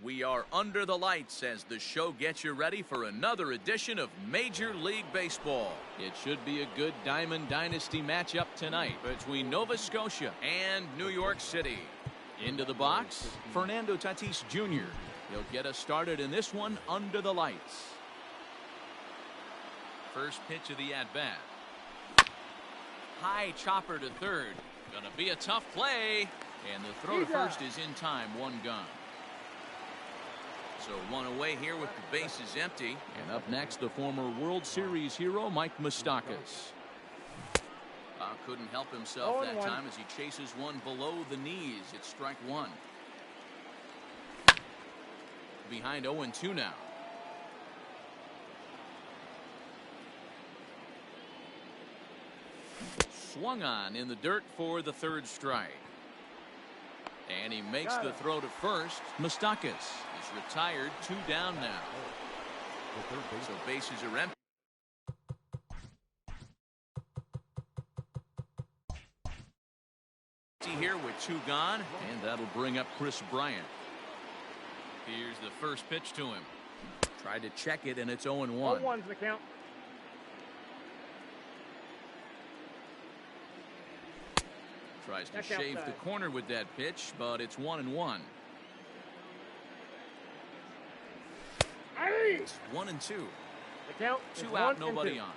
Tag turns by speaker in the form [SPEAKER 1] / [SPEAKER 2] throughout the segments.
[SPEAKER 1] We are under the lights as the show gets you ready for another edition of Major League Baseball. It should be a good Diamond Dynasty matchup tonight between Nova Scotia and New York City. Into the box, Fernando Tatis Jr. He'll get us started in this one under the lights. First pitch of the at-bat. High chopper to third. Gonna be a tough play. And the throw to first is in time, one gone. So one away here with the bases empty. And up next, the former World Series hero, Mike Moustakas. Couldn't help himself that time as he chases one below the knees. It's strike one. Behind 0-2 now. Swung on in the dirt for the third strike. And he makes the throw to first. Moustakas is retired, 2 down now. So bases are empty. Here with 2 gone, and that'll bring up Chris Bryant. Here's the first pitch to him. Tried to check it, and it's 0-1.
[SPEAKER 2] 0-1's the count.
[SPEAKER 1] Tries to shave the corner with that pitch, but it's 1-1. It's 1-2.
[SPEAKER 2] The count.
[SPEAKER 1] 2 out, nobody on.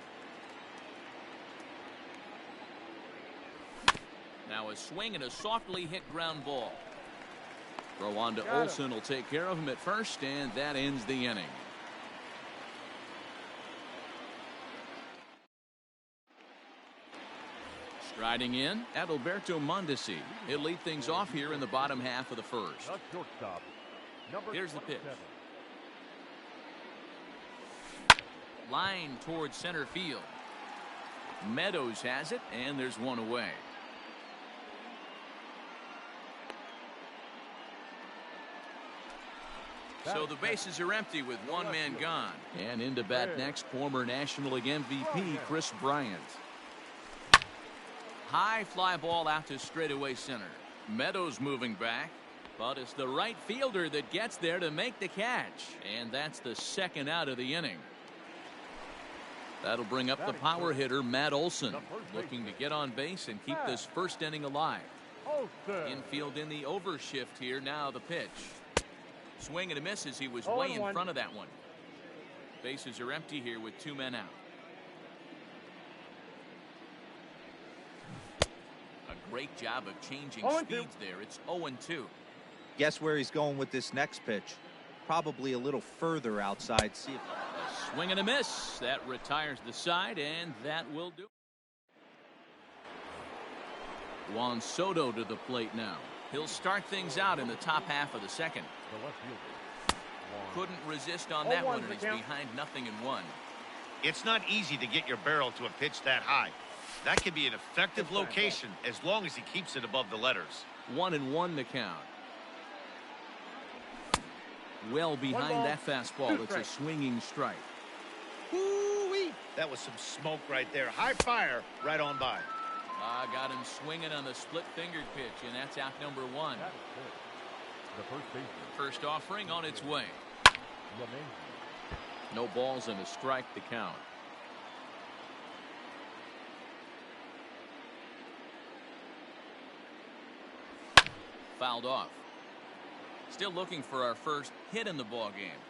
[SPEAKER 1] Now a swing and a softly hit ground ball. Throw on to Olsen will take care of him at first, and that ends the inning. Striding in, Adalberto Mondesi. He'll lead things off here in the bottom half of the first. Here's the pitch. Line towards center field. Meadows has it, and there's one away. So the bases are empty with 1 man gone. And into bat next, former National League MVP Chris Bryant. High fly ball out to straightaway center. Meadows moving back, but it's the right fielder that gets there to make the catch. And that's the second out of the inning. That'll bring up the power hitter, Matt Olson, looking to get on base and keep this first inning alive. Infield in the overshift here. Now the pitch. Swing and a miss as he was way in front of that one. Bases are empty here with 2 men out. A great job of changing speeds there. It's 0-2.
[SPEAKER 3] Guess where he's going with this next pitch? Probably a little further outside. See if
[SPEAKER 1] a swing and a miss. That retires the side, and that will do. Juan Soto to the plate now. He'll start things out in the top half of the second. Couldn't resist on that one, and he's behind 0-1.
[SPEAKER 4] It's not easy to get your barrel to a pitch that high. That can be an effective location as long as he keeps it above the letters.
[SPEAKER 1] 1-1 the count. Well behind that fastball. It's a swinging strike.
[SPEAKER 4] Woo-wee. That was some smoke right there. High fire right on by.
[SPEAKER 1] Got him swinging on the split-fingered pitch, and that's out number 1. First offering on its way. No balls and a strike to count. Fouled off. Still looking for our first hit in the ball game.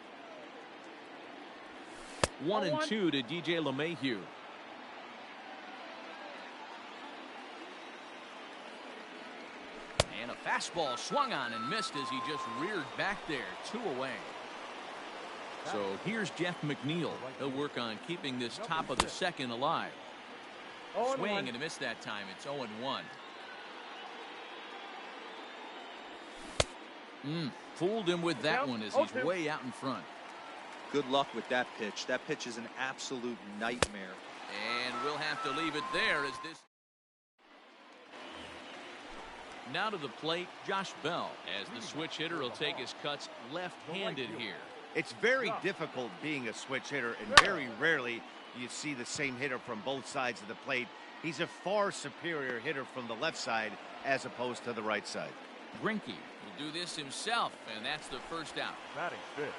[SPEAKER 1] 1-2 to DJ LeMahieu. And a fastball swung on and missed as he just reared back there. 2 away. So here's Jeff McNeil. He'll work on keeping this top of the second alive. Swing and a miss that time. It's 0-1. Fooled him with that one as he's way out in front.
[SPEAKER 3] Good luck with that pitch. That pitch is an absolute nightmare.
[SPEAKER 1] And we'll have to leave it there as this. Now to the plate, Josh Bell, as the switch hitter will take his cuts left-handed here.
[SPEAKER 4] It's very difficult being a switch hitter, and very rarely you see the same hitter from both sides of the plate. He's a far superior hitter from the left side as opposed to the right side.
[SPEAKER 1] Greinke to do this himself, and that's the first out.
[SPEAKER 2] Batting fifth.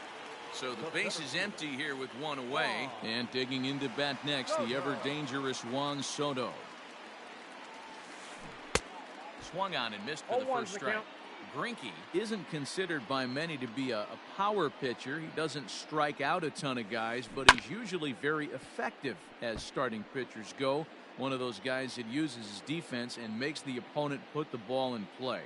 [SPEAKER 1] So the base is empty here with one away. And digging into bat next, the ever-dangerous Juan Soto. Swung on and missed for the first strike. Greinke isn't considered by many to be a power pitcher. He doesn't strike out a ton of guys, but he's usually very effective as starting pitchers go. One of those guys that uses his defense and makes the opponent put the ball in play.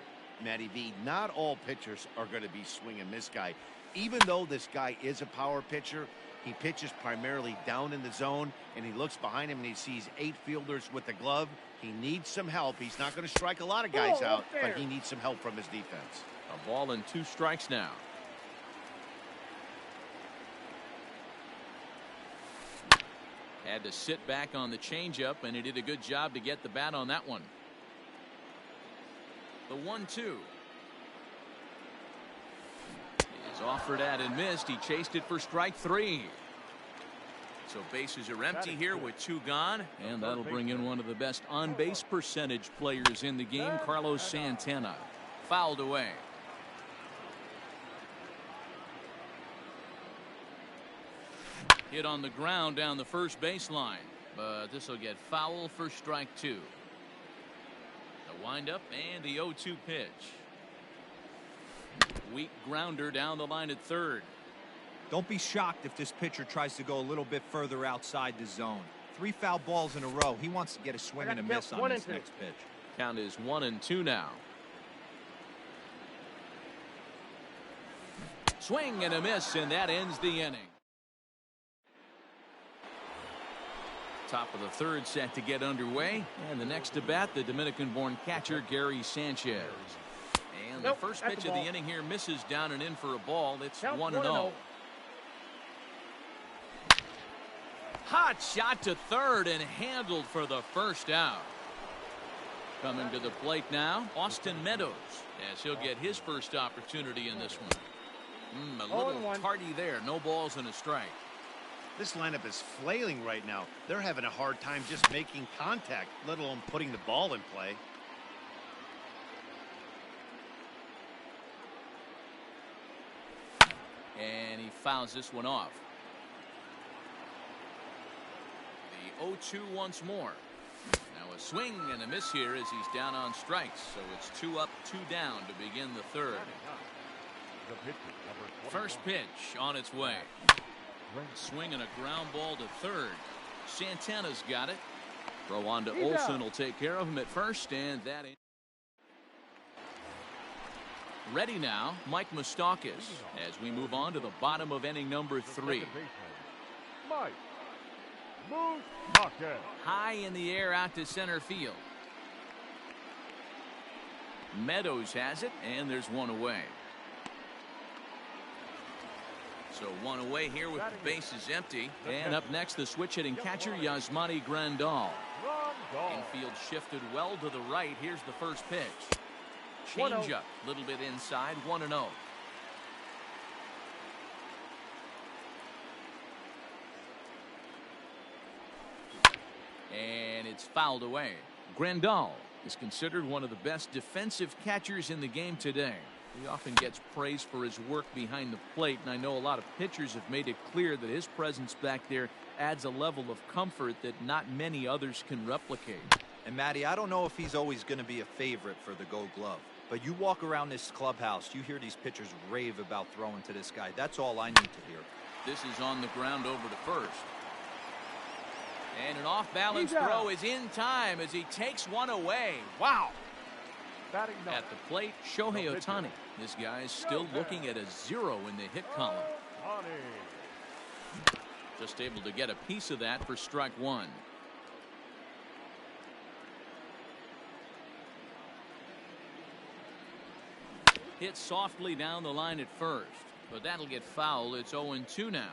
[SPEAKER 4] Matty V, not all pitchers are going to be swing and miss guy. Even though this guy is a power pitcher, he pitches primarily down in the zone, and he looks behind him and he sees 8 fielders with the glove. He needs some help. He's not going to strike a lot of guys out, but he needs some help from his defense.
[SPEAKER 1] A ball and 2 strikes now. Had to sit back on the changeup, and he did a good job to get the bat on that one. The 1-2. Is offered at and missed. He chased it for strike 3. So bases are empty here with 2 gone, and that'll bring in one of the best on-base percentage players in the game, Carlos Santana. Fouled away. Hit on the ground down the first baseline, but this will get foul for strike 2. The windup and the 0-2 pitch. Weak grounder down the line at third.
[SPEAKER 3] Don't be shocked if this pitcher tries to go a little bit further outside the zone. 3 foul balls in a row. He wants to get a swing and a miss on this next pitch.
[SPEAKER 1] Count is 1-2 now. Swing and a miss, and that ends the inning. Top of the third set to get underway, and the next to bat, the Dominican-born catcher Gary Sanchez. And the first pitch of the inning here misses down and in for a ball. It's 1-0. Hot shot to third and handled for the first out. Coming to the plate now, Austin Meadows, as he'll get his first opportunity in this one. A little tardy there. No balls and a strike.
[SPEAKER 4] This lineup is flailing right now. They're having a hard time just making contact, let alone putting the ball in play.
[SPEAKER 1] And he fouls this one off. The 0-2 once more. Now a swing and a miss here as he's down on strikes. So it's 2 up, 2 down to begin the third. First pitch on its way. Swing and a ground ball to third. Santana's got it. Throw on to Olsen will take care of him at first, and that. Ready now, Mike Moustakas, as we move on to the bottom of inning number 3.
[SPEAKER 2] Mike Moustakas.
[SPEAKER 1] High in the air out to center field. Meadows has it, and there's one away. So one away here with the bases empty. And up next, the switch-hitting catcher, Yasmani Grandal. Infield shifted well to the right. Here's the first pitch. Change-up, a little bit inside, 1-0. And it's fouled away. Grandal is considered one of the best defensive catchers in the game today. He often gets praise for his work behind the plate, and I know a lot of pitchers have made it clear that his presence back there adds a level of comfort that not many others can replicate.
[SPEAKER 3] And Matty, I don't know if he's always going to be a favorite for the Gold Glove, but you walk around this clubhouse, you hear these pitchers rave about throwing to this guy. That's all I need to hear.
[SPEAKER 1] This is on the ground over to first. And an off-balance throw is in time as he takes one away. Wow. At the plate, Shohei Ohtani. This guy's still looking at a 0 in the hit column. Just able to get a piece of that for strike 1. Hit softly down the line at first, but that'll get fouled. It's 0-2 now.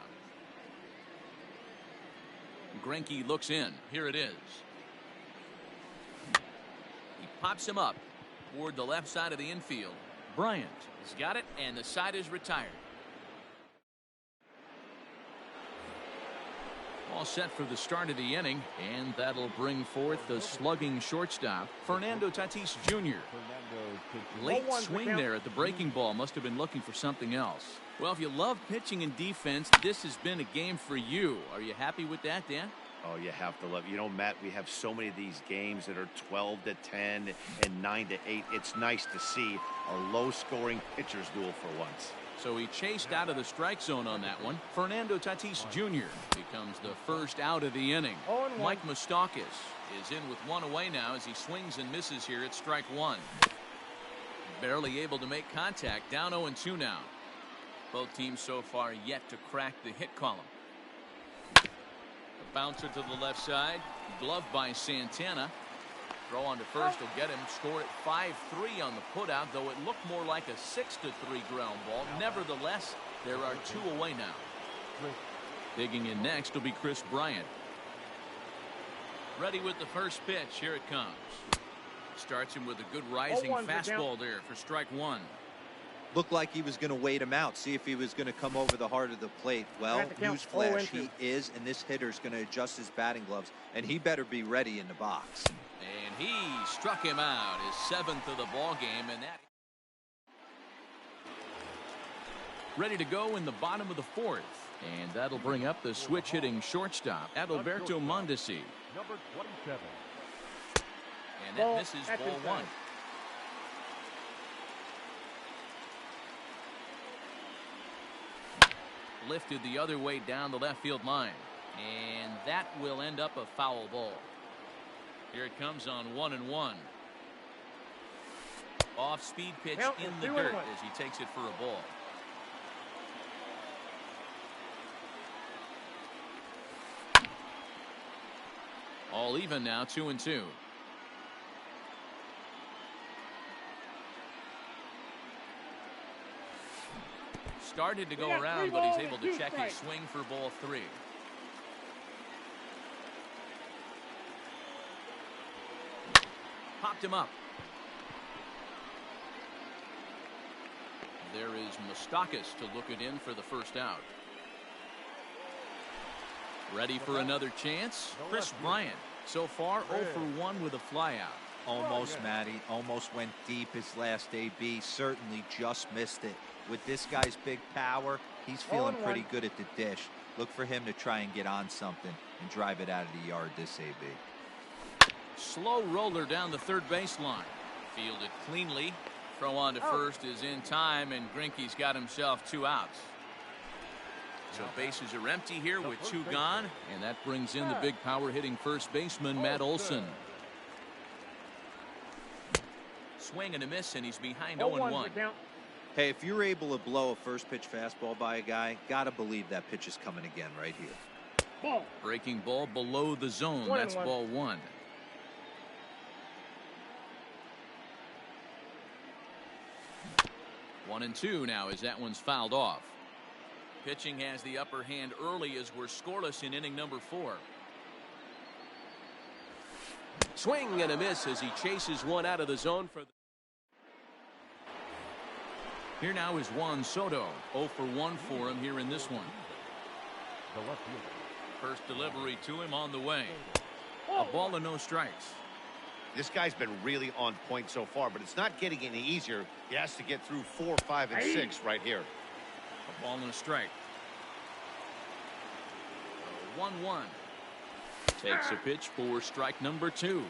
[SPEAKER 1] Greinke looks in. Here it is. He pops him up toward the left side of the infield. Bryant has got it, and the side is retired. All set for the start of the inning, and that'll bring forth the slugging shortstop, Fernando Tatis Jr. Late swing there at the breaking ball. Must have been looking for something else. Well, if you love pitching and defense, this has been a game for you. Are you happy with that, Dan?
[SPEAKER 4] Oh, you have to love. You know, Matt, we have so many of these games that are 12-10 and 9-8. It's nice to see a low-scoring pitcher's duel for once.
[SPEAKER 1] So he chased out of the strike zone on that one. Fernando Tatis Jr. becomes the first out of the inning. Mike Moustakas is in with one away now as he swings and misses here at strike one. Barely able to make contact. Down 0-2 now. Both teams so far yet to crack the hit column. The bouncer to the left side. Gloved by Santana. Throw on to first will get him. Score at 5-3 on the putout, though it looked more like a 6-3 ground ball. Nevertheless, there are two away now. Digging in next will be Chris Bryant. Ready with the first pitch. Here it comes. Starts him with a good rising fastball there for strike one.
[SPEAKER 3] Looked like he was going to wait him out, see if he was going to come over the heart of the plate. Well, newsflash, he is, and this hitter's going to adjust his batting gloves, and he better be ready in the box.
[SPEAKER 1] And he struck him out, his 7th of the ball game, and that ready to go in the bottom of the 4th, and that'll bring up the switch hitting shortstop Adalberto Mondesi.
[SPEAKER 2] Number 27.
[SPEAKER 1] And that misses ball one. Lifted the other way down the left field line, and that will end up a foul ball. Here it comes on 1-1. Off speed pitch in the dirt as he takes it for a ball. All even now, 2-2. Started to go around, but he's able to check his swing for ball 3. Popped him up. There is Moustakas to look it in for the first out. Ready for another chance? Chris Bryant. So far 0 for 1 with a flyout.
[SPEAKER 3] Almost, Matty. Almost went deep his last AB. Certainly just missed it. With this guy's big power, he's feeling pretty good at the dish. Look for him to try and get on something and drive it out of the yard this AB.
[SPEAKER 1] Slow roller down the third baseline. Fielded cleanly. Throw on to first is in time, and Greinke's got himself 2 outs. So bases are empty here with 2 gone, and that brings in the big power hitting first baseman Matt Olson. Swing and a miss, and he's behind 0-1.
[SPEAKER 3] Hey, if you're able to blow a first pitch fastball by a guy, gotta believe that pitch is coming again right here.
[SPEAKER 1] Breaking ball below the zone. That's ball 1. One and 2 now as that one's fouled off. Pitching has the upper hand early as we're scoreless in inning number 4. Swing and a miss as he chases one out of the zone for the... Here now is Juan Soto. 0 for 1 for him here in this one. First delivery to him on the way. A ball and no strikes.
[SPEAKER 4] This guy's been really on point so far, but it's not getting any easier. He has to get through 4, 5, and 6 right here.
[SPEAKER 1] A ball and a strike. 1-1. Takes a pitch for strike number 2.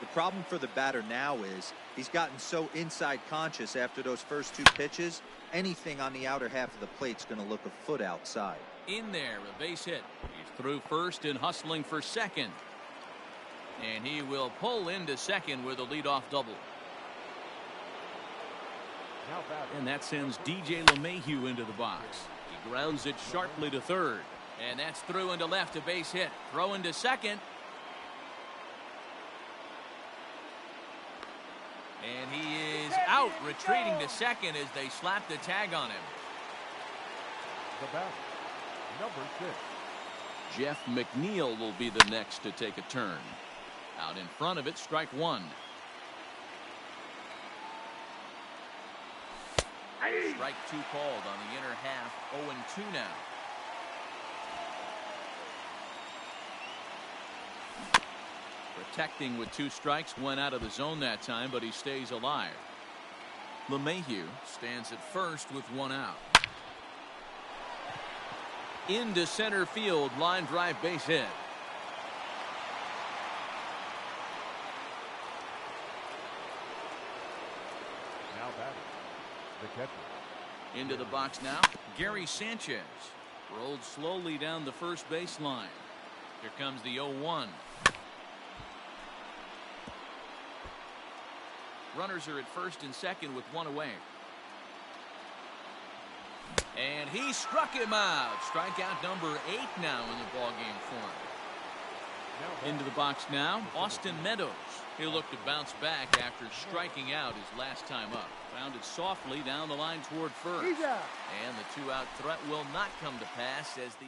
[SPEAKER 3] The problem for the batter now is he's gotten so inside conscious after those first 2 pitches, anything on the outer half of the plate's going to look a foot outside.
[SPEAKER 1] In there, a base hit. He's through first and hustling for second. And he will pull into second with a leadoff double. And that sends DJ LeMahieu into the box. He grounds it sharply to third. And that's through into left, a base hit. Throw into second. And he is out, retreating to second as they slap the tag on him.
[SPEAKER 2] The batter, number 6.
[SPEAKER 1] Jeff McNeil will be the next to take a turn. Out in front of it, strike 1. Strike 2 called on the inner half, 0-2 now. Protecting with 2 strikes, went out of the zone that time, but he stays alive. LeMahieu stands at first with 1 out. Into center field, line drive, base hit.
[SPEAKER 2] Now batting, the catcher.
[SPEAKER 1] Into the box now, Gary Sanchez. Rolled slowly down the first baseline. Here comes the 0-1. Runners are at first and second with 1 away. And he struck him out. Strikeout number 8 now in the ballgame form. Into the box now, Austin Meadows. He'll look to bounce back after striking out his last time up. Grounded softly down the line toward first. And the 2-out threat will not come to pass as the...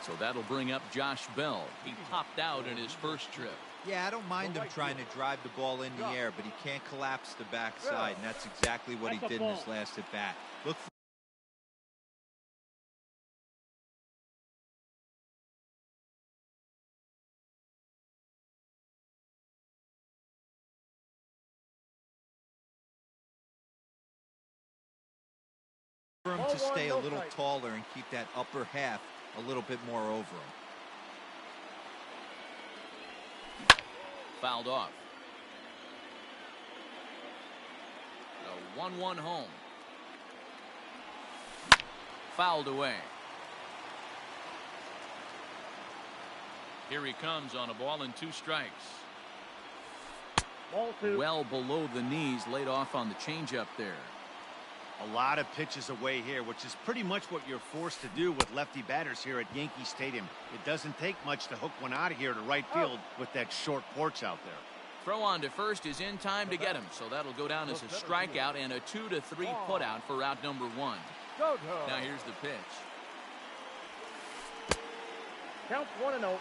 [SPEAKER 1] So that'll bring up Josh Bell. He popped out in his first trip.
[SPEAKER 3] Yeah, I don't mind him trying to drive the ball in the air, but he can't collapse the backside, and that's exactly what he did in his last at bat. Look for him to stay a little taller and keep that upper half a little bit more over him.
[SPEAKER 1] Fouled off. The 1-1 home. Fouled away. Here he comes on a ball and 2 strikes.
[SPEAKER 5] Ball 2.
[SPEAKER 1] Well below the knees, laid off on the changeup there.
[SPEAKER 4] A lot of pitches away here, which is pretty much what you're forced to do with lefty batters here at Yankee Stadium. It doesn't take much to hook one out of here to right field with that short porch out there.
[SPEAKER 1] Throw on to first is in time to get him, so that'll go down as a strikeout and a 2-3 putout for out number 1. Now here's the pitch.
[SPEAKER 5] Count 1-0.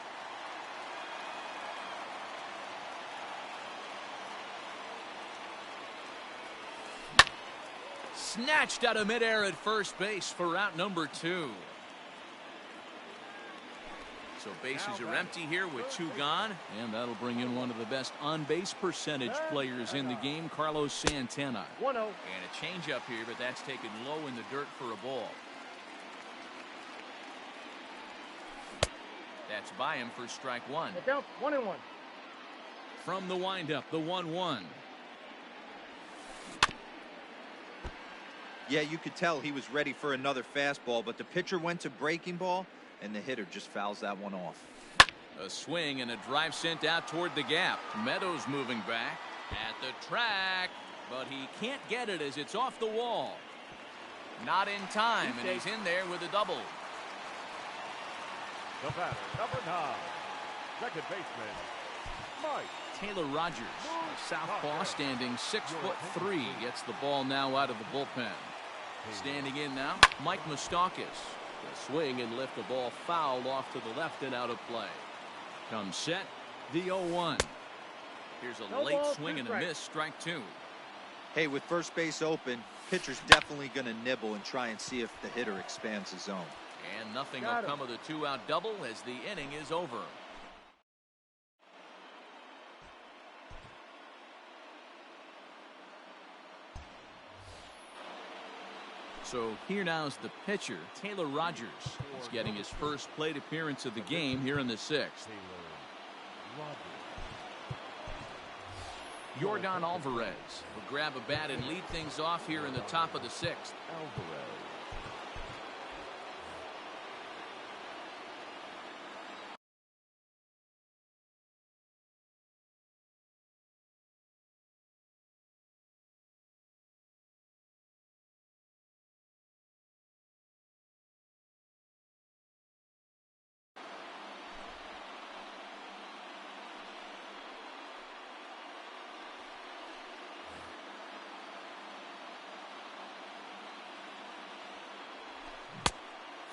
[SPEAKER 1] Snatched out of midair at first base for out number 2. So bases are empty here with 2 gone, and that'll bring in one of the best on-base percentage players in the game, Carlos Santana.
[SPEAKER 5] 1-0.
[SPEAKER 1] And a changeup here, but that's taken low in the dirt for a ball. That's by him for strike 1.
[SPEAKER 5] It counts 1-1.
[SPEAKER 1] From the windup, the 1-1.
[SPEAKER 3] Yeah, you could tell he was ready for another fastball, but the pitcher went to breaking ball, and the hitter just fouls that one off.
[SPEAKER 1] A swing and a drive sent out toward the gap. Meadows moving back at the track, but he can't get it as it's off the wall. Not in time, and he's in there with a double.
[SPEAKER 2] The batter, number 9, second baseman, Mike.
[SPEAKER 1] Taylor Rogers, a southpaw standing 6'3", gets the ball now out of the bullpen. Standing in now, Mike Moustakas. The swing and lift the ball fouled off to the left and out of play. Comes set, the 0-1. Here's a late swing and a miss, strike 2.
[SPEAKER 3] Hey, with first base open, pitcher's definitely going to nibble and try and see if the hitter expands his zone.
[SPEAKER 1] And nothing will come of the 2-out double as the inning is over. So here now is the pitcher, Taylor Rogers. He's getting his first plate appearance of the game here in the 6th. Yordan Alvarez will grab a bat and lead things off here in the top of the 6th.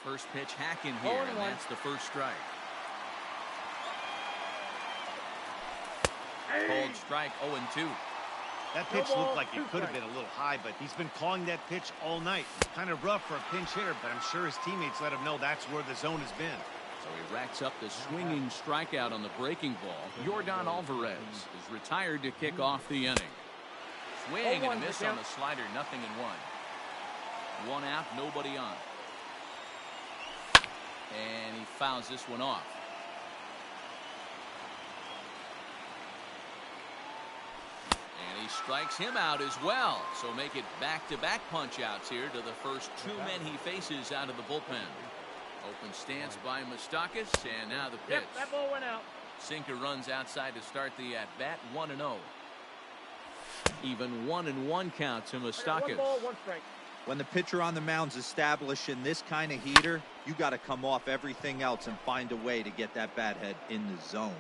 [SPEAKER 1] First pitch hacking here, and that's the first strike. Cold strike, 0-2.
[SPEAKER 4] That pitch looked like it could have been a little high, but he's been calling that pitch all night. Kind of rough for a pinch hitter, but I'm sure his teammates let him know that's where the zone has been.
[SPEAKER 1] So he racks up the swinging strikeout on the breaking ball. Yordan Alvarez is retired to kick off the inning. Swing and a miss on the slider, 0-1. One out, nobody on. And he fouls this one off. And he strikes him out as well. So make it back-to-back punch-outs here to the first two men he faces out of the bullpen. Open stance by Moustakas, and now the pitch.
[SPEAKER 5] Yep, that ball went out.
[SPEAKER 1] Sinker runs outside to start the at-bat, 1-0. Even 1-1 count to Moustakas.
[SPEAKER 5] 1 ball, 1 strike.
[SPEAKER 3] When the pitcher on the mound's establishing this kind of heater, you got to come off everything else and find a way to get that bat head in the zone.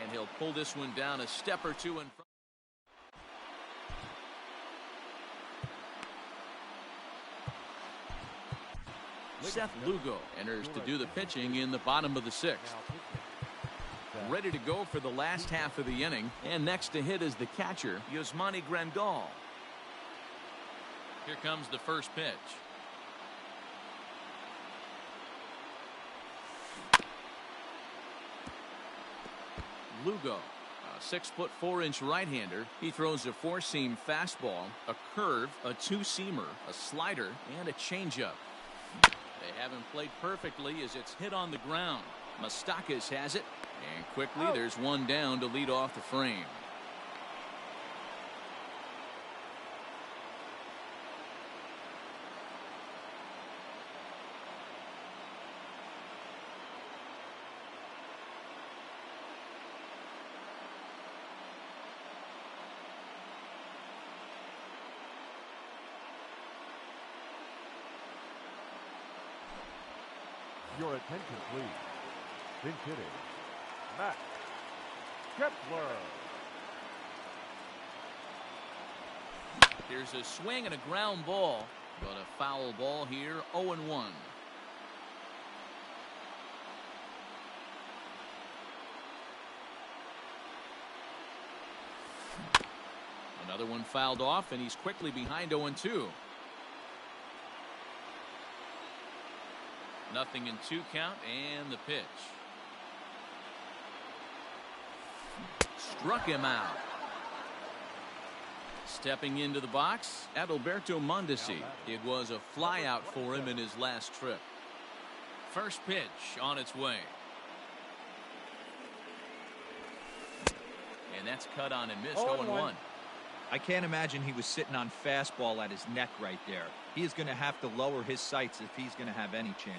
[SPEAKER 1] And he'll pull this one down a step or two in front. Seth Lugo enters to do the pitching in the bottom of the 6th. Ready to go for the last half of the inning, and next to hit is the catcher, Yasmani Grandal. Here comes the first pitch. Lugo, a 6'4" right-hander. He throws a 4-seam fastball, a curve, a 2-seamer, a slider, and a changeup. They haven't played perfectly as it's hit on the ground. Moustakas has it, and quickly there's one down to lead off the frame.
[SPEAKER 2] Your attention, please. Pinch hitting, Matt Kepler.
[SPEAKER 1] There's a swing and a ground ball, but a foul ball here, 0-1. Another one fouled off, and he's quickly behind 0-2. 0-2 count, and the pitch. Struck him out. Stepping into the box, Adalberto Mondesi. It was a flyout for him in his last trip. First pitch on its way. And that's cut on and missed, 0-1.
[SPEAKER 3] I can't imagine he was sitting on fastball at his neck right there. He is going to have to lower his sights if he's going to have any chance.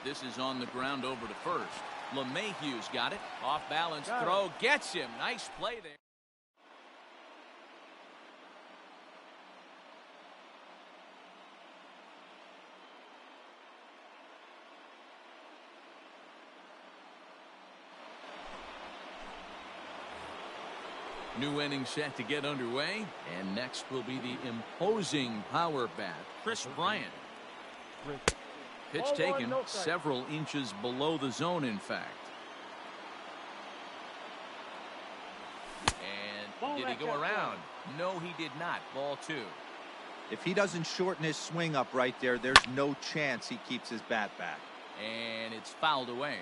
[SPEAKER 1] This is on the ground over to first. LeMahieu's got it. Off balance throw. Gets him. Nice play there. New inning set to get underway, and next will be the imposing power bat, Chris Bryant. Pitch taken several inches below the zone, in fact. And did he go around? No, he did not. Ball 2.
[SPEAKER 3] If he doesn't shorten his swing up right there, there's no chance he keeps his bat back.
[SPEAKER 1] And it's fouled away.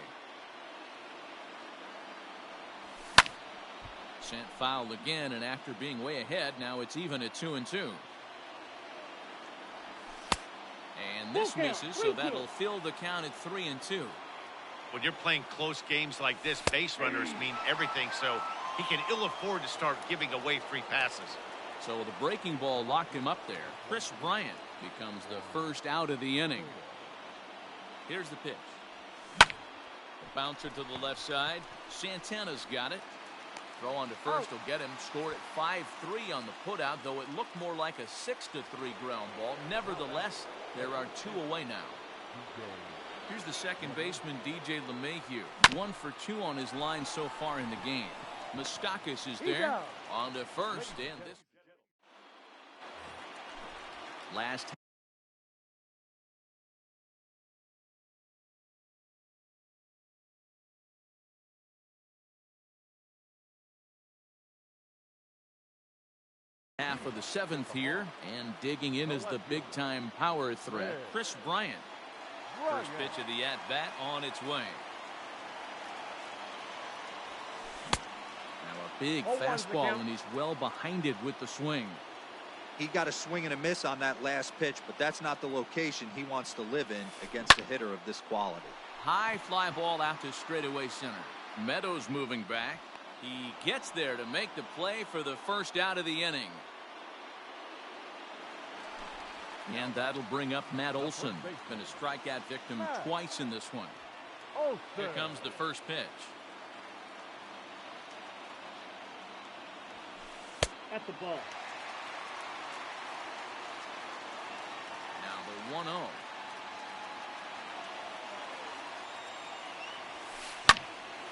[SPEAKER 1] Sent foul again, and after being way ahead, now it's even at 2-2. And this misses, so that'll fill the count at 3-2.
[SPEAKER 4] When you're playing close games like this, base runners mean everything, so he can ill afford to start giving away free passes.
[SPEAKER 1] So the breaking ball locked him up there. Chris Bryant becomes the first out of the inning. Here's the pitch. The bouncer to the left side. Santana's got it. Throw on to first will get him. Scored at 5-3 on the putout, though it looked more like a 6-3 ground ball. Nevertheless, there are 2 away now. Here's the second baseman, DJ LeMahieu. 1 for 2 on his line so far in the game. Moustakas is there. On to first, and this last half of the 7th here, and digging in is the big-time power threat, Chris Bryant. First pitch of the at-bat on its way. Now a big fastball, and he's well behind it with the swing.
[SPEAKER 3] He got a swing and a miss on that last pitch, but that's not the location he wants to live in against a hitter of this quality.
[SPEAKER 1] High fly ball out to straightaway center. Meadows moving back. He gets there to make the play for the first out of the inning. And that'll bring up Matt Olson. Been a strikeout victim twice in this one. Here comes the first pitch.
[SPEAKER 5] At the ball.
[SPEAKER 1] Now the 1-0.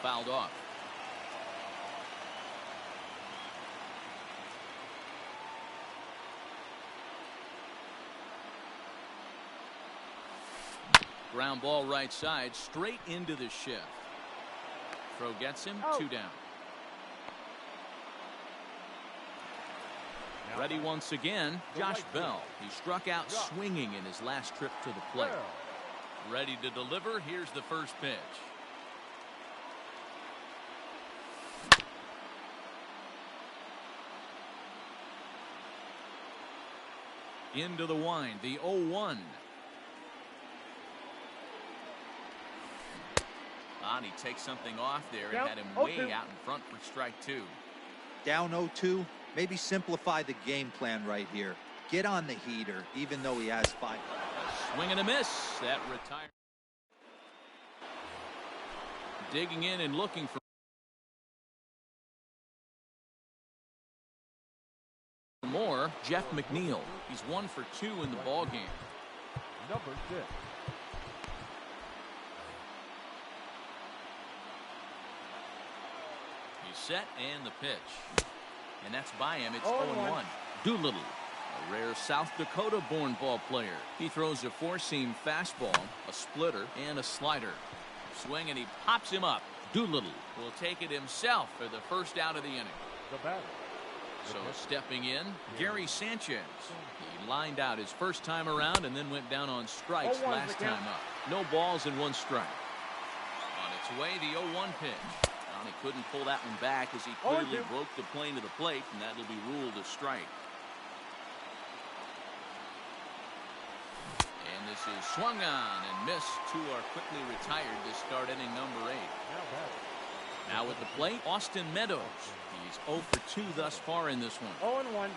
[SPEAKER 1] Fouled off. Ground ball right side, straight into the shift. Throw gets him, 2 down. Ready once again, Josh Bell. He struck out swinging in his last trip to the plate. Ready to deliver, here's the first pitch. Into the wind, the 0-1. And he takes something off there and had him way out in front for strike 2.
[SPEAKER 3] Down 0-2, maybe simplify the game plan right here. Get on the heater, even though he has 5.
[SPEAKER 1] A swing and a miss. That retired. Digging in and looking for more, Jeff McNeil. He's 1 for 2 in the ball game.
[SPEAKER 2] Number 6.
[SPEAKER 1] He's set and the pitch. And that's by him. It's 0-1. Doolittle, a rare South Dakota-born ball player. He throws a 4-seam fastball, a splitter, and a slider. Swing, and he pops him up. Doolittle will take it himself for the first out of the inning.
[SPEAKER 2] The batter.
[SPEAKER 1] So stepping in, Gary Sanchez. He lined out his first time around and then went down on strikes last time up. No balls and 1 strike. On its way, the 0-1 pitch. He couldn't pull that one back as he clearly broke the plane to the plate, and that'll be ruled a strike. And this is swung on and missed. 2 are quickly retired to start inning number 8. Now at the plate, Austin Meadows. He's 0 for 2 thus far in this one.
[SPEAKER 5] 0-1.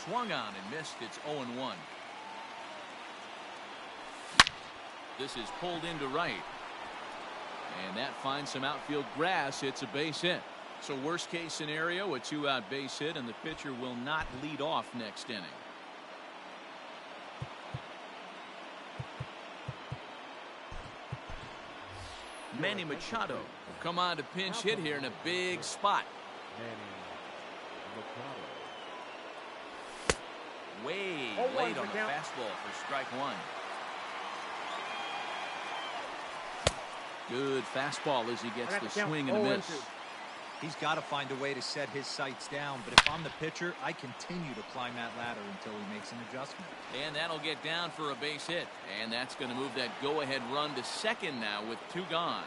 [SPEAKER 1] Swung on and missed. It's 0-1. This is pulled into right. And that finds some outfield grass. It's a base hit. So worst case scenario, a 2-out base hit, and the pitcher will not lead off next inning. Manny Machado will come on to pinch hit here in a big spot. Way late on the fastball for strike 1. Good fastball as he gets the swing and a miss.
[SPEAKER 3] He's got to find a way to set his sights down, but if I'm the pitcher, I continue to climb that ladder until he makes an adjustment.
[SPEAKER 1] And that'll get down for a base hit. And that's going to move that go-ahead run to second now with 2 gone.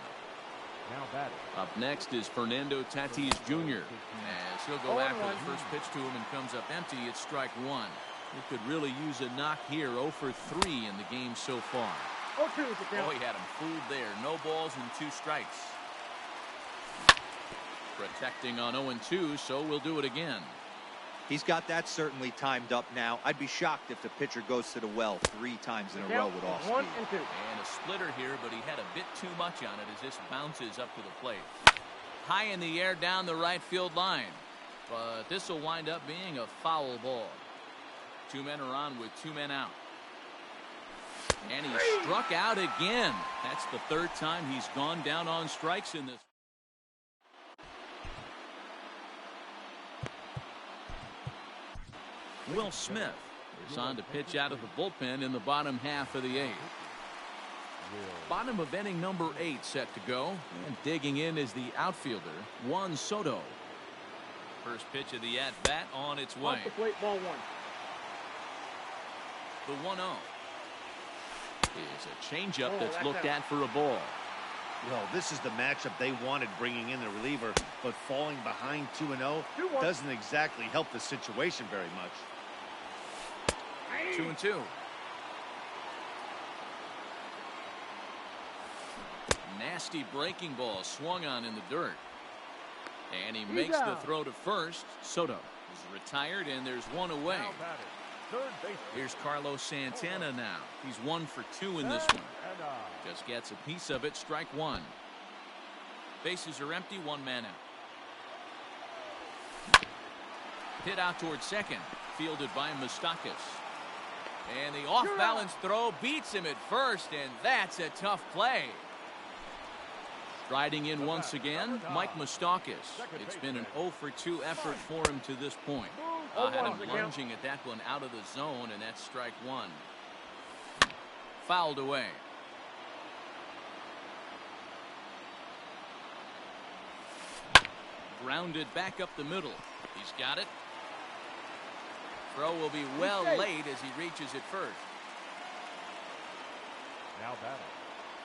[SPEAKER 2] Now batting.
[SPEAKER 1] Up next is Fernando Tatis Jr. As he'll go after the first pitch to him and comes up empty. It's strike 1. He could really use a knock here. 0 for 3 in the game so far.
[SPEAKER 5] Oh, he
[SPEAKER 1] had him fooled there. No balls and 2 strikes. Protecting on 0-2, so we'll do it again.
[SPEAKER 3] He's got that certainly timed up now. I'd be shocked if the pitcher goes to the well 3 times in a row with off speed.
[SPEAKER 5] 1 and 2.
[SPEAKER 1] And a splitter here, but he had a bit too much on it as this bounces up to the plate. High in the air down the right field line. But this will wind up being a foul ball. 2 men are on with 2 men out. And he struck out again. That's the 3rd time he's gone down on strikes in this. Will Smith is on to pitch out of the bullpen in the bottom half of the 8th. Bottom of inning number 8 set to go. And digging in is the outfielder, Juan Soto. First pitch of the at-bat on its way.
[SPEAKER 5] Off the plate, ball 1.
[SPEAKER 1] The 1-0. is a changeup that's looked at for a ball.
[SPEAKER 4] Well, this is the matchup they wanted, bringing in the reliever, but falling behind 2-0 doesn't exactly help the situation very much.
[SPEAKER 1] 2-2. Nasty breaking ball swung on in the dirt. And he makes the throw to first. Soto is retired, and there's one away. Here's Carlos Santana now. He's 1 for 2 in this one. Just gets a piece of it. Strike one. Bases are empty. One man out. Hit out towards second. Fielded by Moustakas. And the off-balance throw beats him at first, and that's a tough play. Striding in once again, Mike Moustakas. It's been an 0 for 2 effort for him to this point. Had him lunging at that one out of the zone, and that's strike one. Fouled away. Grounded back up the middle. He's got it. Throw will be well late as he reaches it first.
[SPEAKER 2] Now batting.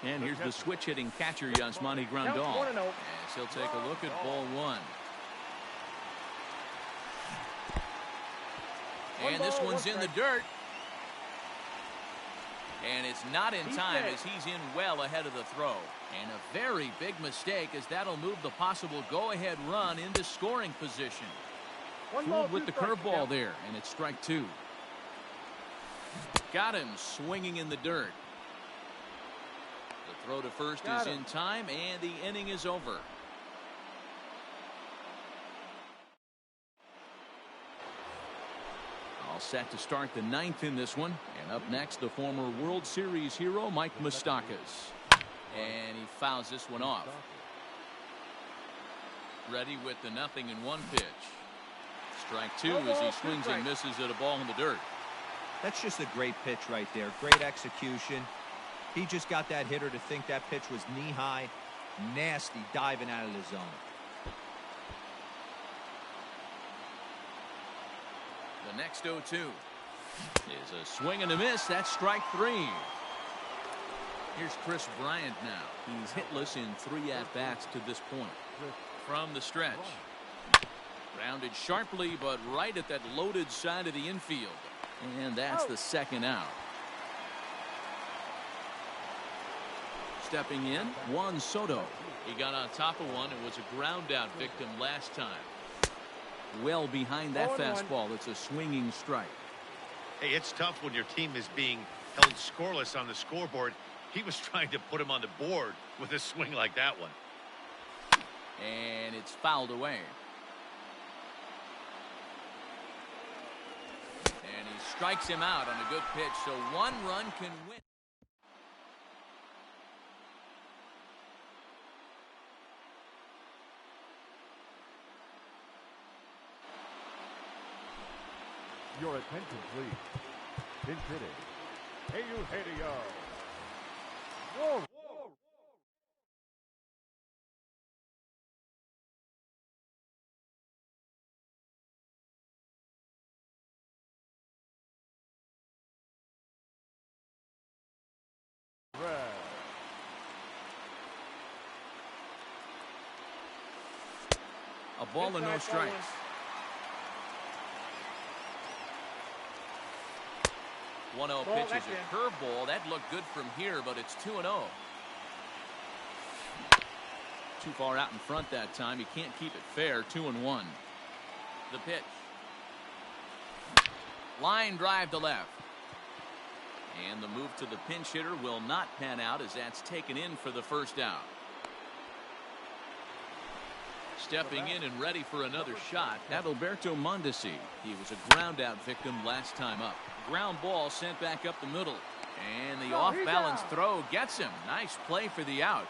[SPEAKER 1] And here's the switch hitting catcher, Yasmani Grandal. As he'll take a look at ball one. And this one's in the dirt. And it's not in time as he's in well ahead of the throw. And a very big mistake, as that'll move the possible go-ahead run into scoring position. Fooled with the curveball there, and it's strike two. Got him swinging in the dirt. The throw to first is in time, and the inning is over. All set to start the ninth in this one. And up next, the former World Series hero, Mike Moustakas. And he fouls this one off. Ready with the 0-1 pitch. Strike two as he swings and misses at a ball in the dirt.
[SPEAKER 3] That's just a great pitch right there. Great execution. He just got that hitter to think that pitch was knee-high. Nasty diving out of the zone.
[SPEAKER 1] The next 0-2 is a swing and a miss. That's strike three. Here's Chris Bryant now. He's hitless in 3 at-bats to this point. From the stretch. Grounded sharply, but right at that loaded side of the infield. And that's the second out. Stepping in, Juan Soto. He got on top of one and was a ground out victim last time. Well behind that fastball. It's a swinging strike.
[SPEAKER 4] Hey, it's tough when your team is being held scoreless on the scoreboard. He was trying to put him on the board with a swing like that one.
[SPEAKER 1] And it's fouled away. And he strikes him out on a good pitch, so 1 run can win.
[SPEAKER 2] Your attention, please. Pinch hitting. Eugenio. Whoa.
[SPEAKER 1] A ball and no strikes. 1-0 pitch is a curveball. That looked good from here, but it's 2-0. Too far out in front that time. He can't keep it fair. 2-1. The pitch. Line drive to left. And the move to the pinch hitter will not pan out as that's taken in for the first out. Stepping in and ready for another shot, Adalberto Mondesi. He was a ground out victim last time up. Ground ball sent back up the middle. And the off-balance throw gets him. Nice play for the out.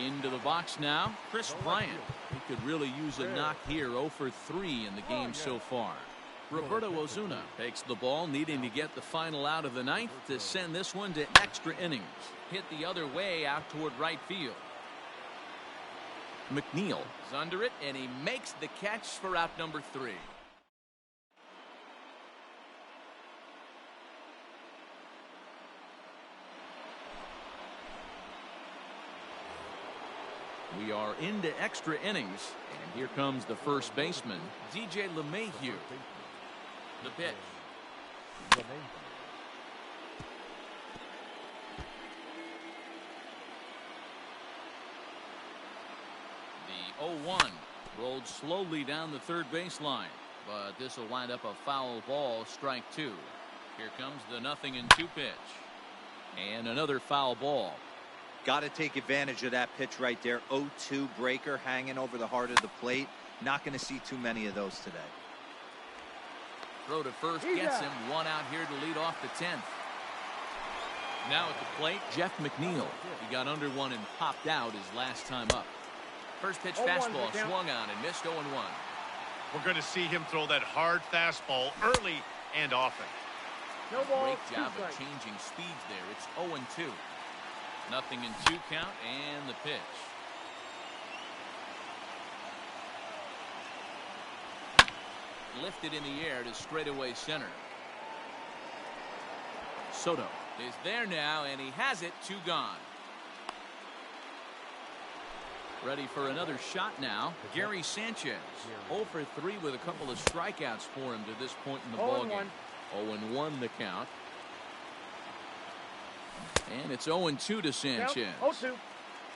[SPEAKER 1] Into the box now, Chris Bryant. He could really use a knock here. 0 for 3 in the game so far. Roberto Osuna takes the ball, needing to get the final out of the ninth to send this one to extra innings. Hit the other way out toward right field. McNeil is under it, and he makes the catch for out number 3. We are into extra innings, and here comes the first baseman, DJ LeMahieu. The pitch. The 0-1 rolled slowly down the third baseline, but this will wind up a foul ball, strike two. Here comes the 0-2 pitch. And another foul ball.
[SPEAKER 3] Got to take advantage of that pitch right there. 0-2 breaker hanging over the heart of the plate. Not going to see too many of those today.
[SPEAKER 1] Throw to first gets him. One out here to lead off the 10th. Now at the plate, Jeff McNeil. He got under one and popped out his last time up. First pitch fastball swung on and missed 0-1.
[SPEAKER 4] We're going to see him throw that hard fastball early and often.
[SPEAKER 5] No ball.
[SPEAKER 1] Great job of changing speeds there. It's 0-2. 0-2 count and the pitch. Lifted in the air to straightaway center. Soto is there now, and he has it. 2 gone. Ready for another shot now. Gary Sanchez. 0 for 3 with a couple of strikeouts for him to this point in the ballgame. 0-1 the count. And it's 0-2 to Sanchez.
[SPEAKER 5] 0-2.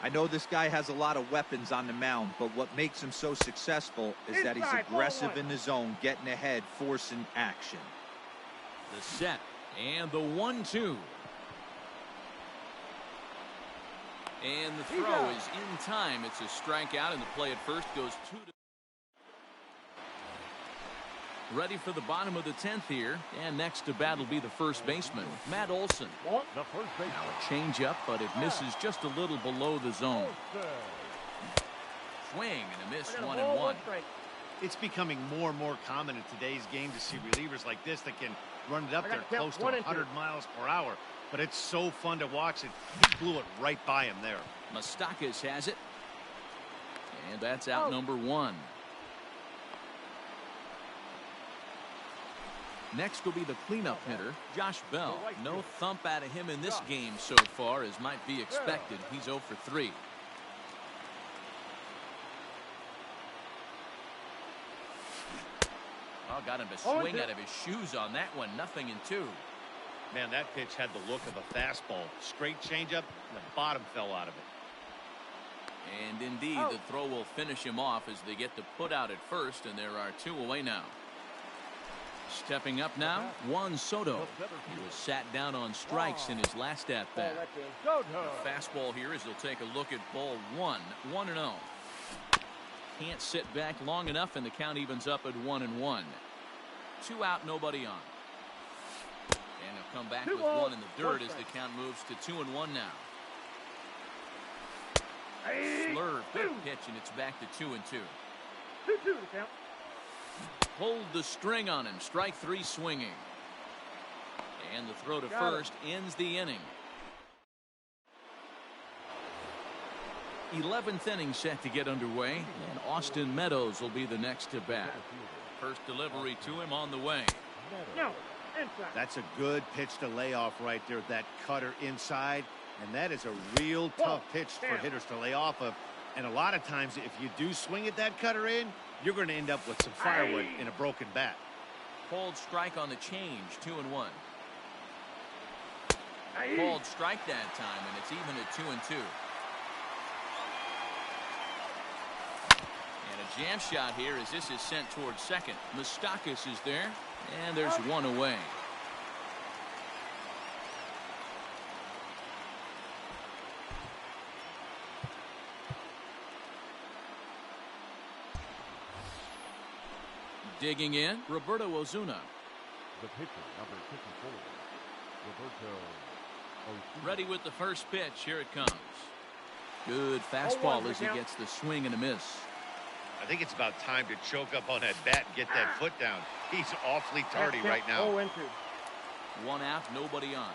[SPEAKER 3] I know this guy has a lot of weapons on the mound, but what makes him so successful is that he's aggressive in the zone, getting ahead, forcing action.
[SPEAKER 1] The set and the 1-2. And the throw is in time. It's a strikeout, and the play at first goes 2 to. Ready for the bottom of the 10th here, and next to bat will be the first baseman, Matt Olson.
[SPEAKER 2] The first baseman.
[SPEAKER 1] Now a changeup, but it misses just a little below the zone. Swing and a miss, 1-1.
[SPEAKER 4] It's becoming more and more common in today's game to see relievers like this that can run it up there close to 100 miles per hour. But it's so fun to watch it. He blew it right by him there.
[SPEAKER 1] Moustakas has it. And that's out number 1. Next will be the cleanup hitter, Josh Bell. No thump out of him in this game so far, as might be expected. He's 0 for 3. Oh, got him to swing out of his shoes on that one. 0-2.
[SPEAKER 4] Man, that pitch had the look of a fastball. Straight changeup, and the bottom fell out of it.
[SPEAKER 1] And indeed, the throw will finish him off as they get the put out at first, and there are 2 away now. Stepping up now, Juan Soto. He was sat down on strikes in his last at-bat. The fastball here as he'll take a look at ball 1. 1-0. Can't sit back long enough, and the count evens up at 1-1. 2 out, nobody on. And he'll come back with 1 in the dirt as the count moves to 2-1 now. Slurve, good pitch, and it's back to 2-2.
[SPEAKER 5] 2-2 the count.
[SPEAKER 1] Pulled the string on him. Strike 3 swinging. And the throw to first ends the inning. 11th inning set to get underway, and Austin Meadows will be the next to bat. First delivery to him on the way.
[SPEAKER 5] No, inside.
[SPEAKER 4] That's a good pitch to lay off right there. That cutter inside, and that is a real tough pitch for hitters to lay off of. And a lot of times, if you do swing at that cutter in, you're going to end up with some firewood in a broken bat.
[SPEAKER 1] Called strike on the change, 2-1. Called strike that time, and it's even at 2-2. And a jam shot here as this is sent towards second. Moustakas is there, and there's 1 away. Digging in, Roberto Ozuna.
[SPEAKER 2] The pitcher, number 54, Roberto Ozuna.
[SPEAKER 1] Ready with the first pitch. Here it comes. Good fastball as he gets the swing and a miss.
[SPEAKER 4] I think it's about time to choke up on that bat and get that foot down. He's awfully tardy right now.
[SPEAKER 5] 0-2.
[SPEAKER 1] 1 out, nobody on.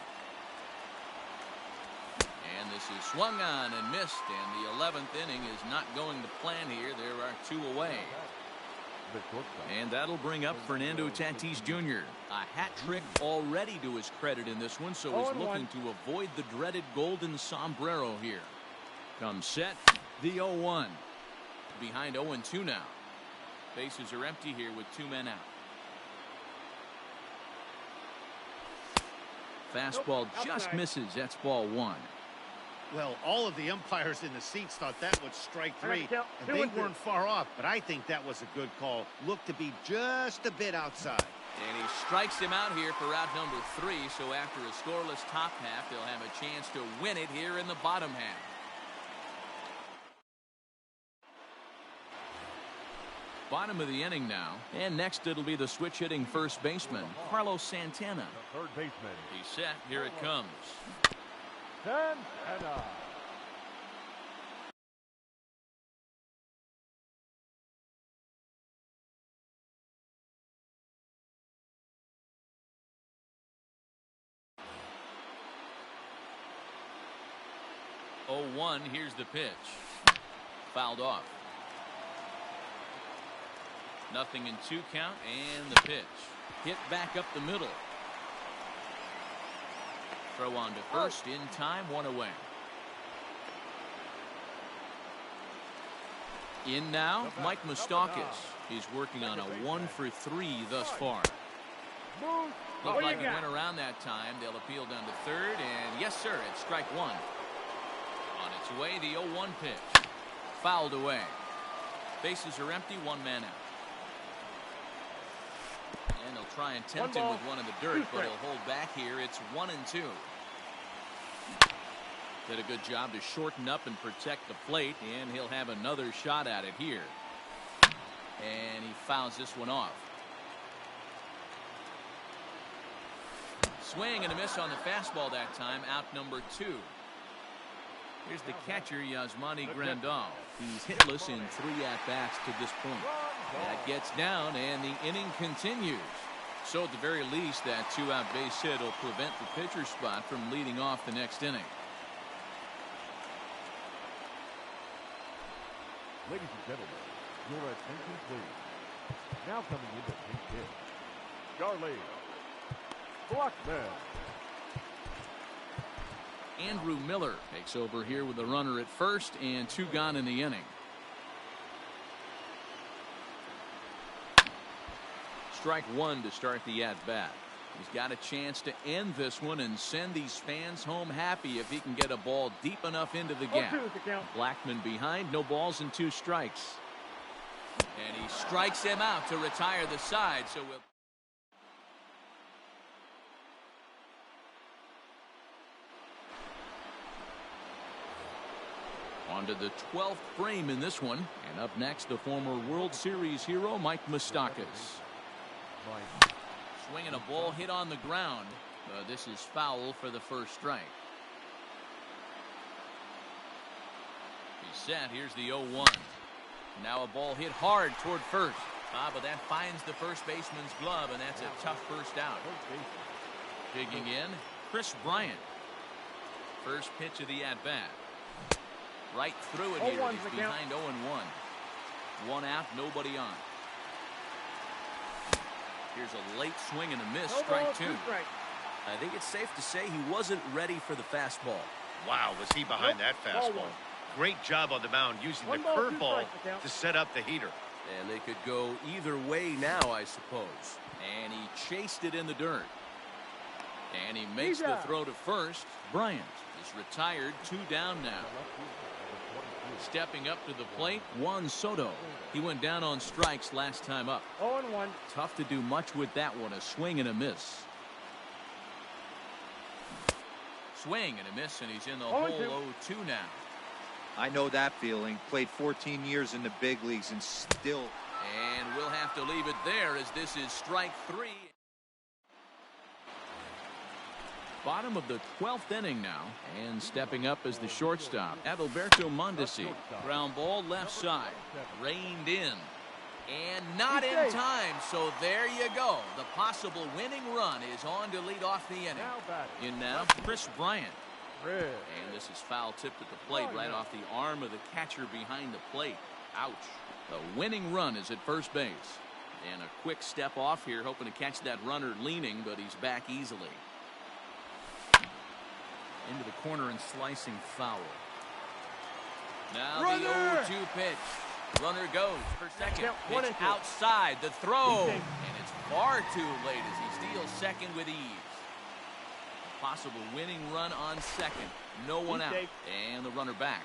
[SPEAKER 1] And this is swung on and missed, and the 11th inning is not going to plan here. There are 2 away. And that'll bring up Fernando Tatis Jr. A hat trick already to his credit in this one, so he's looking to avoid the dreaded golden sombrero here. Comes set, The 0-1. Behind 0-2 now. Bases are empty here with 2 men out. Fastball just misses. That's ball 1.
[SPEAKER 4] Well, all of the umpires in the seats thought that was strike 3, and they
[SPEAKER 5] 2-2.
[SPEAKER 4] weren't far off, but I think that was a good call. Looked to be just a bit outside.
[SPEAKER 1] And he strikes him out here for out number 3, so after a scoreless top half, they'll have a chance to win it here in the bottom half. Bottom of the inning now, and next it'll be the switch-hitting first baseman, Carlos Santana.
[SPEAKER 2] The third baseman.
[SPEAKER 1] He's set. Here it comes.
[SPEAKER 2] Santana.
[SPEAKER 1] Oh, 1. Here's the pitch. Fouled off. 0-2 count, and the pitch. Hit back up the middle. Throw on to first in time, 1 away. In now, Mike Moustakas. He's working on a 1 for 3 thus far.
[SPEAKER 5] Move.
[SPEAKER 1] Looked
[SPEAKER 5] What do
[SPEAKER 1] like
[SPEAKER 5] you
[SPEAKER 1] it
[SPEAKER 5] got?
[SPEAKER 1] went around that time. They'll appeal down to third, and yes, sir, it's strike 1. On its way, the 0-1 pitch. Fouled away. Bases are empty, 1 man out. And they'll try and tempt him with one in the dirt, but he'll hold back here. It's 1-2. Did a good job to shorten up and protect the plate, and he'll have another shot at it here. And he fouls this one off. Swing and a miss on the fastball that time, out number 2. Here's the catcher, Yasmani Grandal. He's hitless in 3 at-bats to this point. That gets down, and the inning continues. So at the very least, that 2-out base hit will prevent the pitcher spot from leading off the next inning.
[SPEAKER 2] Ladies and gentlemen, your attention please. Now coming into pinch hit, Charlie Blackman.
[SPEAKER 1] Andrew Miller takes over here with a runner at first and 2 gone in the inning. Strike 1 to start the at-bat. He's got a chance to end this one and send these fans home happy if he can get a ball deep enough into the gap.
[SPEAKER 5] 0-2 is the count.
[SPEAKER 1] Blackman behind, no balls and 2 strikes. And he strikes him out to retire the side. So we'll on to the 12th frame in this one. And up next, the former World Series hero, Mike Moustakas. Swinging a ball hit on the ground. This is foul for the first strike. He's set. Here's the 0-1. Now a ball hit hard toward first. But that finds the first baseman's glove, and that's a tough first out. Digging in, Chris Bryant. First pitch of the at-bat. Right through it here.
[SPEAKER 5] 0-1's
[SPEAKER 1] He's
[SPEAKER 5] the count.
[SPEAKER 1] behind 0-1. 1 out, nobody on. Here's a late swing and a miss.
[SPEAKER 5] No
[SPEAKER 1] Strike
[SPEAKER 5] ball,
[SPEAKER 1] 2.
[SPEAKER 5] 2 strikes.
[SPEAKER 6] I think it's safe to say he wasn't ready for the fastball.
[SPEAKER 4] Wow, was he behind that
[SPEAKER 5] Ball
[SPEAKER 4] fastball?
[SPEAKER 5] 1.
[SPEAKER 4] Great job on the mound using the
[SPEAKER 5] 1 ball, 2
[SPEAKER 4] curveball
[SPEAKER 5] strikes, the count.
[SPEAKER 4] to set up the heater.
[SPEAKER 6] And they could go either way now, I suppose.
[SPEAKER 1] And he chased it in the dirt. And he makes
[SPEAKER 5] He's
[SPEAKER 1] the
[SPEAKER 5] out.
[SPEAKER 1] throw to first. Bryant is retired. 2 down now. Stepping up to the plate, Juan Soto. He went down on strikes last time up.
[SPEAKER 5] 0-1.
[SPEAKER 1] Tough to do much with that one. A swing and a miss. Swing and a miss, and he's in the hole
[SPEAKER 5] 0-2.
[SPEAKER 1] 0-2 now.
[SPEAKER 3] I know that feeling. Played 14 years in the big leagues and still.
[SPEAKER 1] And we'll have to leave it there as this is strike 3. Bottom of the 12th inning now, and stepping up as the shortstop, Adalberto Mondesi. Ground ball left side, reined in, and not in time. So there you go. The possible winning run is on to lead off the inning.
[SPEAKER 2] Now batting.
[SPEAKER 1] In now, Chris Bryant.
[SPEAKER 2] Red.
[SPEAKER 1] And this is foul tipped at the plate right off the arm of the catcher behind the plate. Ouch. The winning run is at first base. And a quick step off here, hoping to catch that runner leaning, but he's back easily. Into the corner and slicing foul. Now
[SPEAKER 5] Runner!
[SPEAKER 1] the 0-2 pitch. Runner goes for second.
[SPEAKER 5] Count, 1
[SPEAKER 1] Pitch
[SPEAKER 5] and 2.
[SPEAKER 1] outside the throw.
[SPEAKER 5] Easy.
[SPEAKER 1] And it's far too late as he steals second with ease. A possible winning run on second. No one out.
[SPEAKER 5] Easy.
[SPEAKER 1] And the runner back.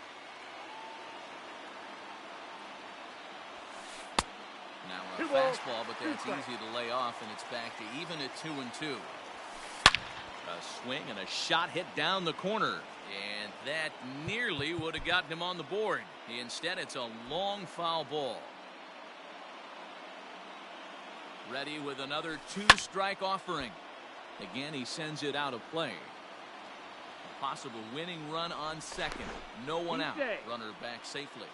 [SPEAKER 1] Now a
[SPEAKER 5] 2 balls,
[SPEAKER 1] fastball, but
[SPEAKER 5] 2
[SPEAKER 1] that's
[SPEAKER 5] strikes.
[SPEAKER 1] easy to lay off, and it's back to even at 2-2. A swing and a shot hit down the corner. And that nearly would have gotten him on the board. Instead, it's a long foul ball. Ready with another 2-strike offering. Again, he sends it out of play. A possible winning run on second. No one out.
[SPEAKER 5] Easy.
[SPEAKER 1] Runner back safely.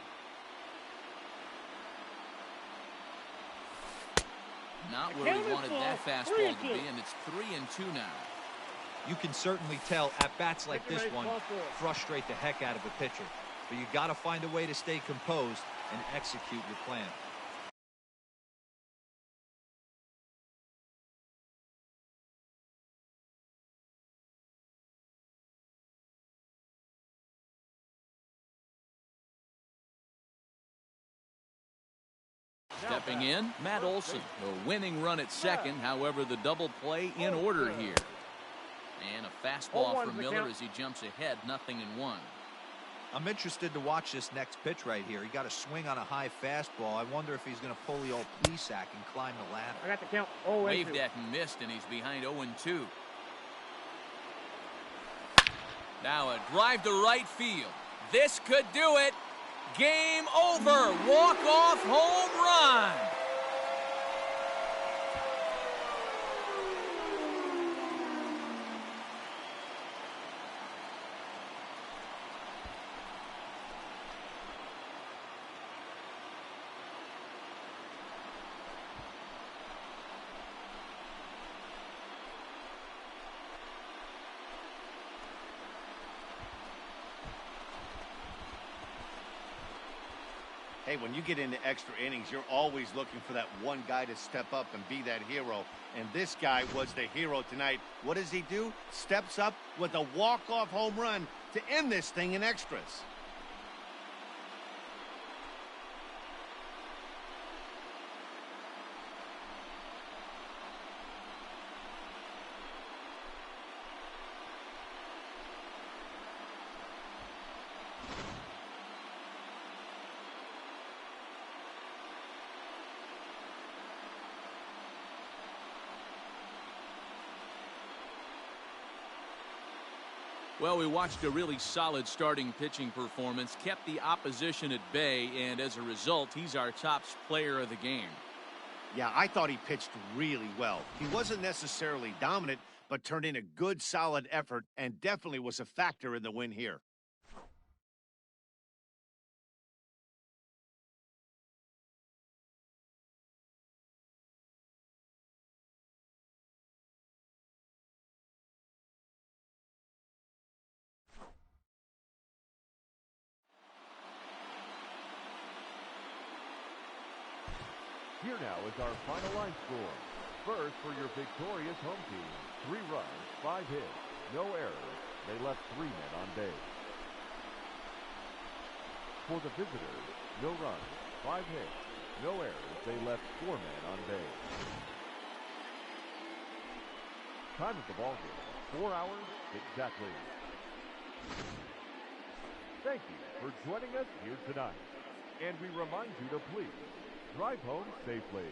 [SPEAKER 1] Not where he wanted that fastball to be, and it's 3-2 now.
[SPEAKER 3] You can certainly tell at bats like this
[SPEAKER 5] Nice
[SPEAKER 3] one
[SPEAKER 5] ball four.
[SPEAKER 3] frustrate the heck out of a pitcher. But you got to find a way to stay composed and execute your plan.
[SPEAKER 1] Stepping in, Matt Olson. A winning run at second. However, the double play in order here. And a fastball
[SPEAKER 5] 0-1
[SPEAKER 1] from
[SPEAKER 5] the
[SPEAKER 1] Miller
[SPEAKER 5] count.
[SPEAKER 1] as he jumps ahead, 0-1.
[SPEAKER 3] I'm interested to watch this next pitch right here. He got a swing on a high fastball. I wonder if he's going to pull the old Plesac and climb the ladder.
[SPEAKER 5] I got the count. 0-2.
[SPEAKER 1] Waved at and missed, and he's behind 0-2. Now a drive to right field. This could do it. Game over. Walk-off home run.
[SPEAKER 4] Hey, when you get into extra innings, you're always looking for that one guy to step up and be that hero. And this guy was the hero tonight. What does he do? Steps up with a walk-off home run to end this thing in extras.
[SPEAKER 1] Well, we watched a really solid starting pitching performance, kept the opposition at bay, and as a result, he's our top player of the game.
[SPEAKER 4] Yeah, I thought he pitched really well. He wasn't necessarily dominant, but turned in a good, solid effort and definitely was a factor in the win here.
[SPEAKER 2] Here now is our final line score. First, for your victorious home team, 3 runs, 5 hits, no errors. They left 3 men on base. For the visitors, no runs, 5 hits, no errors. They left 4 men on base. Time of the ball game, 4 hours exactly. Thank you for joining us here tonight. And we remind you to please drive home safely.